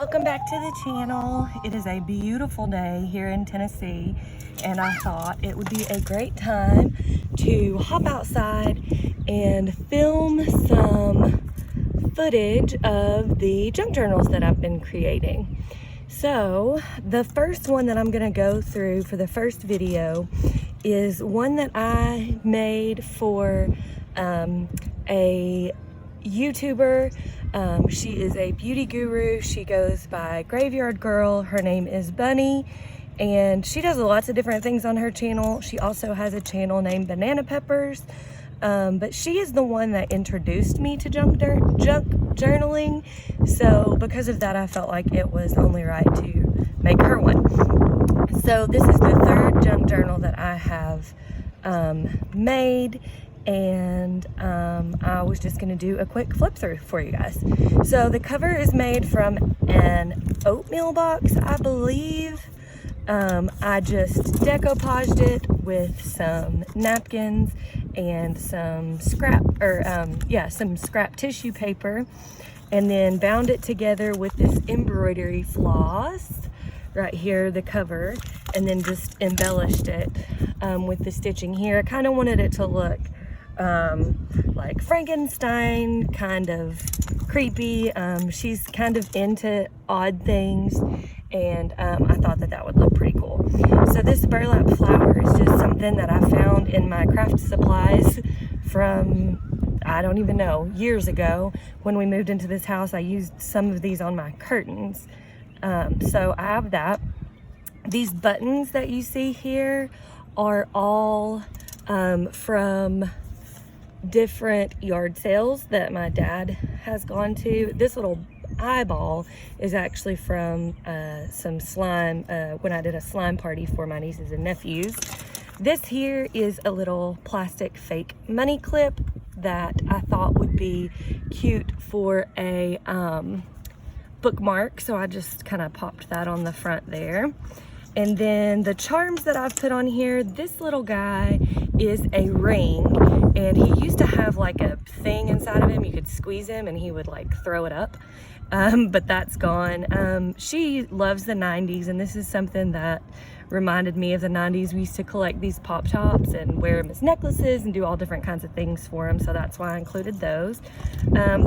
Welcome back to the channel. It is a beautiful day here in Tennessee, and I thought it would be a great time to hop outside and film some footage of the junk journals that I've been creating. So the first one that I'm gonna go through for the first video is one that I made for a YouTuber. She is a beauty guru. She goes by Grav3yardgirl. Her name is Bunny, and she does lots of different things on her channel. She also has a channel named Banana Peppers, but she is the one that introduced me to junk journaling. So because of that, I felt like it was only right to make her one. So this is the third junk journal that I have made, and I was just gonna do a quick flip through for you guys. So the cover is made from an oatmeal box, I believe. I just decoupaged it with some napkins and some scrap tissue paper, and then bound it together with this embroidery floss right here, the cover, and then just embellished it with the stitching here. I kind of wanted it to look like Frankenstein, kind of creepy. She's kind of into odd things, and I thought that would look pretty cool. So this burlap flower is just something that I found in my craft supplies from, I don't even know, years ago. When we moved into this house, I used some of these on my curtains. So I have that. These buttons that you see here are all from different yard sales that my dad has gone to. This little eyeball is actually from some slime, when I did a slime party for my nieces and nephews. This here is a little plastic fake money clip that I thought would be cute for a bookmark, so I just kind of popped that on the front there. And then the charms that I've put on here, this little guy is a ring, and he used to have like a thing inside of him. You could squeeze him and he would like throw it up, but that's gone. She loves the 90s, and this is something that reminded me of the 90s. We used to collect these pop tops and wear them as necklaces and do all different kinds of things for them, so that's why I included those.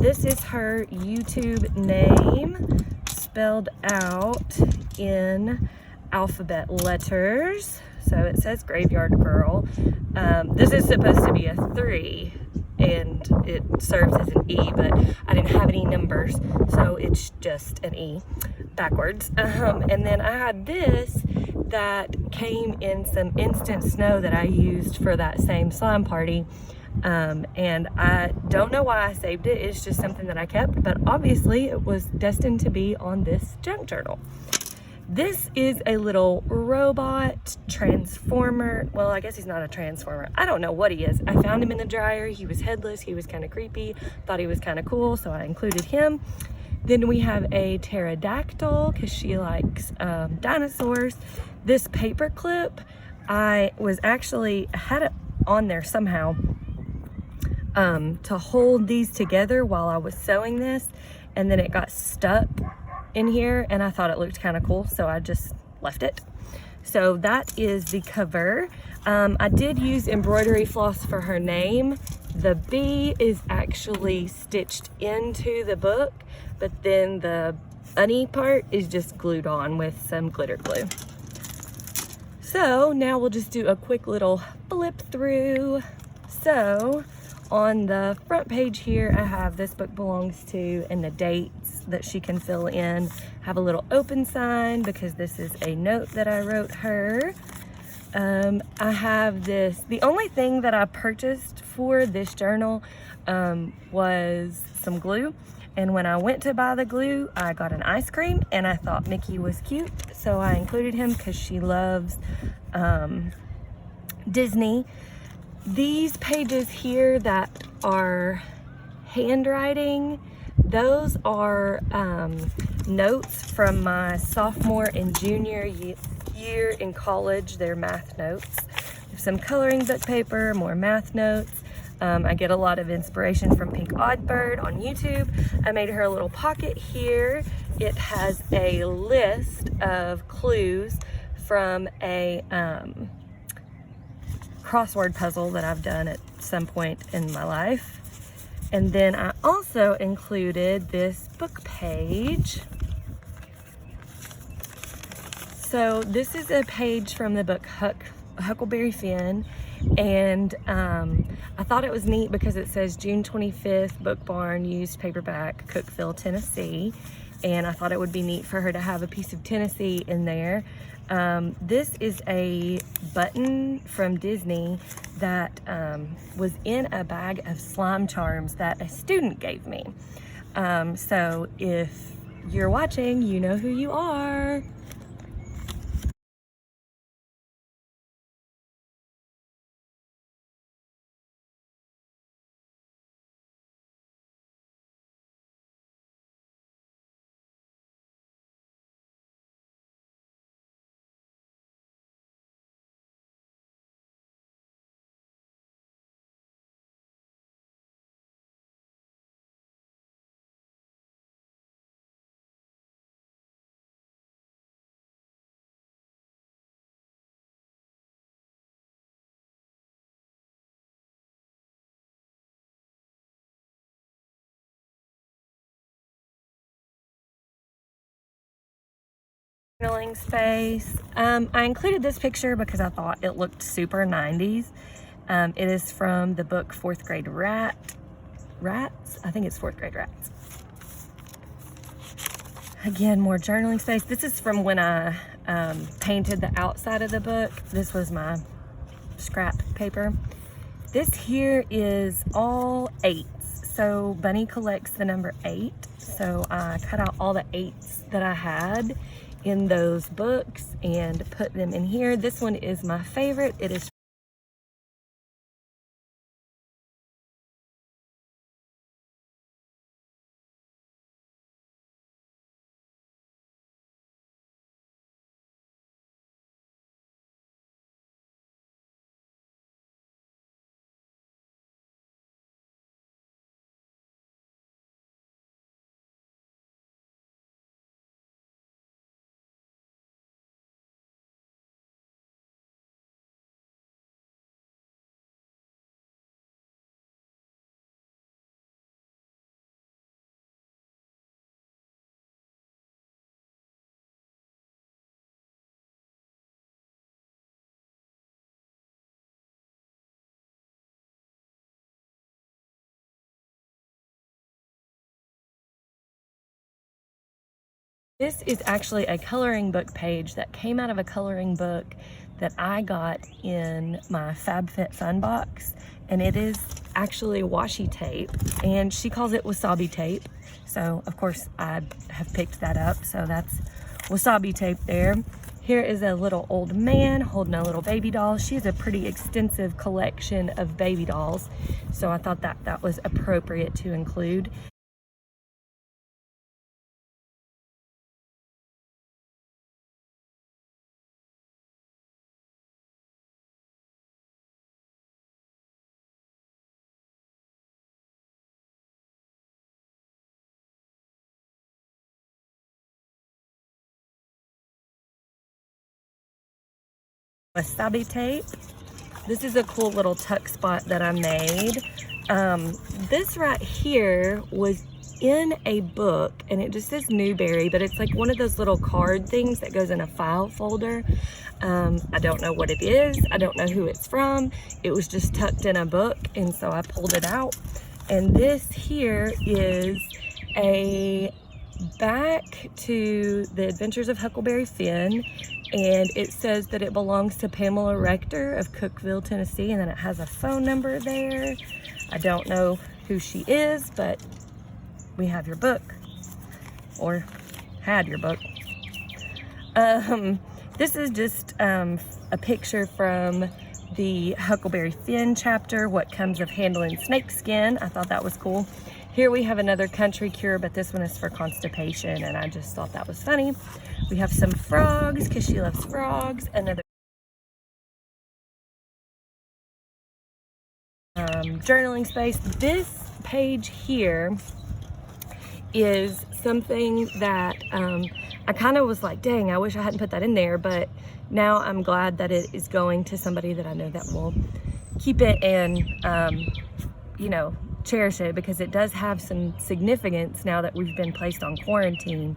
This is her YouTube name spelled out in alphabet letters. So it says Grav3yardgirl. This is supposed to be a 3, and it serves as an E, but I didn't have any numbers, so it's just an E backwards. And then I had this that came in some instant snow that I used for that same slime party. And I don't know why I saved it. It's just something that I kept, but obviously it was destined to be on this junk journal. This is a little robot transformer. Well, I guess he's not a transformer. I don't know what he is. I found him in the dryer. He was headless. He was kind of creepy. Thought he was kind of cool, so I included him. Then we have a pterodactyl because she likes dinosaurs. This paper clip, I had it on there somehow to hold these together while I was sewing this, and then it got stuck in here, and I thought it looked kind of cool, so I just left it. So that is the cover. I did use embroidery floss for her name. The B is actually stitched into the book, but then the bunny part is just glued on with some glitter glue. So now we'll just do a quick little flip through. So on the front page here, I have this book belongs to and the dates that she can fill in. I have a little open sign because this is a note that I wrote her. I have this, the only thing that I purchased for this journal was some glue. And when I went to buy the glue, I got an ice cream, and I thought Mickey was cute, so I included him because she loves Disney. These pages here that are handwriting, those are notes from my sophomore and junior year in college. They're math notes. Some coloring book paper, more math notes. I get a lot of inspiration from Pink Oddbird on YouTube. I made her a little pocket here it has a list of clues from a crossword puzzle that I've done at some point in my life. And then I also included this book page. So this is a page from the book Huckleberry Finn, and I thought it was neat because it says June 25th, Book Barn, used paperback, Cookeville, Tennessee. And I thought it would be neat for her to have a piece of Tennessee in there. This is a button from Disney that was in a bag of slime charms that a student gave me. So if you're watching, you know who you are. Journaling space. I included this picture because I thought it looked super 90s. It is from the book Fourth Grade Rats. I think it's Fourth Grade Rats. Again, more journaling space. This is from when I painted the outside of the book. This was my scrap paper. This here is all 8s. So Bunny collects the number 8. So I cut out all the 8s that I had in those books and put them in here. This one is my favorite. It is This is actually a coloring book page that came out of a coloring book that I got in my FabFitFun box, and it is actually washi tape, and she calls it wasabi tape. So of course I have picked that up, so that's wasabi tape there. Here is a little old man holding a little baby doll. She has a pretty extensive collection of baby dolls, so I thought that was appropriate to include. Wasabi tape. This is a cool little tuck spot that I made. This right here was in a book, and it just says Newberry, but it's like one of those little card things that goes in a file folder. I don't know what it is. I don't know who it's from. It was just tucked in a book, and so I pulled it out. And this here is a Back to the Adventures of Huckleberry Finn, and it says that it belongs to Pamela Rector of Cookeville, Tennessee, and then it has a phone number there. I don't know who she is, but we have your book, or had your book. This is just a picture from the Huckleberry Finn chapter, What Comes of Handling Snakeskin. I thought that was cool. Here we have another country cure, but this one is for constipation, and I just thought that was funny. We have some frogs, because she loves frogs. Another journaling space. This page here is something that I kind of was like, dang, I wish I hadn't put that in there, but now I'm glad that it is going to somebody that I know that will keep it and, you know, cherish it, because it does have some significance now that we've been placed on quarantine.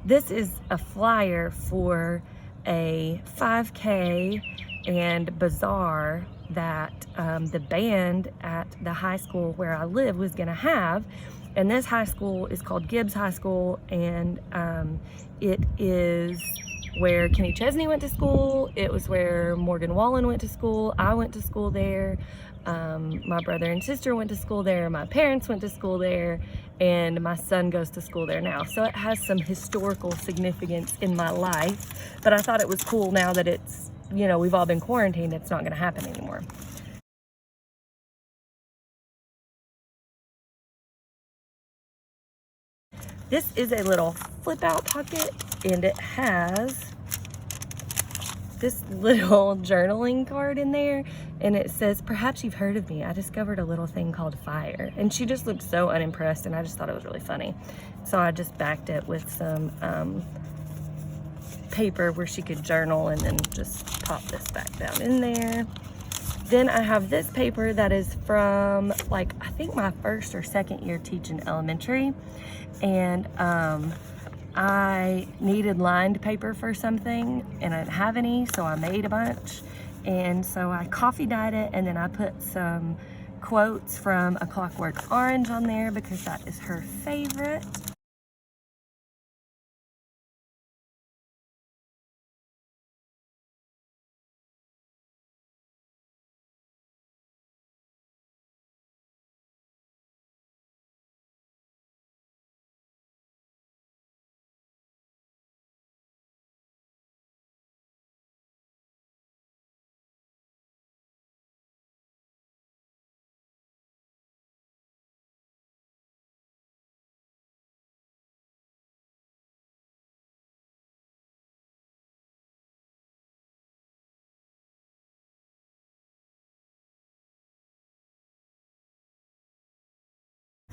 This is a flyer for a 5K and bazaar that the band at the high school where I live was gonna have. And this high school is called Gibbs High School, and it is where Kenny Chesney went to school. It was where Morgan Wallen went to school. I went to school there. My brother and sister went to school there. My parents went to school there, and my son goes to school there now. So it has some historical significance in my life, but I thought it was cool now that it's, you know, we've all been quarantined, it's not gonna happen anymore. This is a little flip out pocket, and it has this little journaling card in there, and it says, "Perhaps you've heard of me. I discovered a little thing called fire." And she just looked so unimpressed, and I just thought it was really funny. So I just backed it with some paper where she could journal, and then just pop this back down in there. Then I have this paper that is from, like, I think my first or second year teaching elementary, and I needed lined paper for something and I didn't have any, so I made a bunch, and so I coffee dyed it, and then I put some quotes from A Clockwork Orange on there because that is her favorite.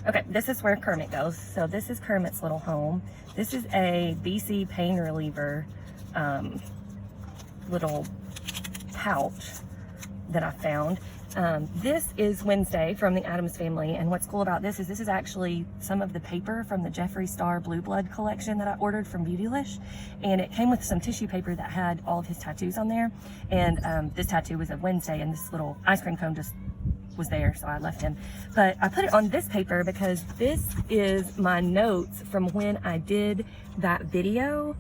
Okay, this is where Kermit goes. So this is Kermit's little home. This is a BC pain reliever little pouch that I found. This is Wednesday from the Addams Family, and what's cool about this is actually some of the paper from the Jeffree Star Blue Blood collection that I ordered from Beautylish, and it came with some tissue paper that had all of his tattoos on there, and this tattoo was of Wednesday, and this little ice cream cone just was there, so I left him. But I put it on this paper because this is my notes from when I did that video.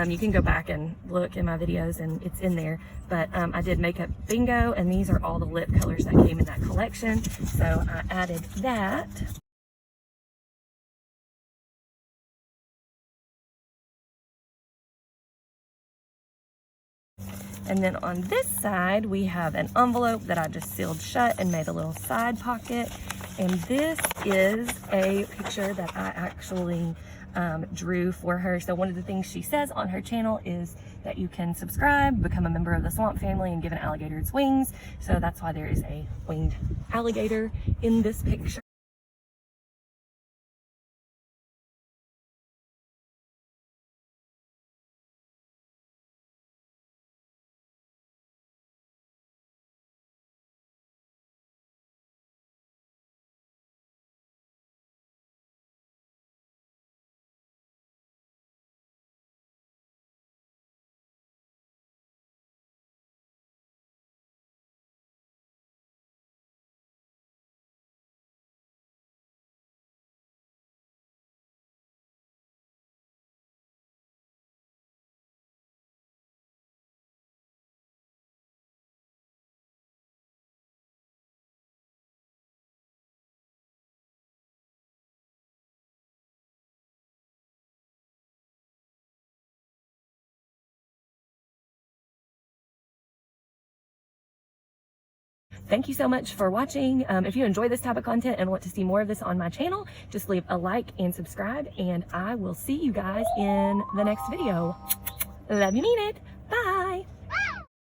You can go back and look in my videos and it's in there, but I did makeup bingo, and these are all the lip colors that came in that collection, so I added that. And then on this side, we have an envelope that I just sealed shut and made a little side pocket. And this is a picture that I actually drew for her. So one of the things she says on her channel is that you can subscribe, become a member of the Swamp Family, and give an alligator its wings. So that's why there is a winged alligator in this picture. Thank you so much for watching. If you enjoy this type of content and want to see more of this on my channel, just leave a like and subscribe, and I will see you guys in the next video. Love you, mean it. Bye.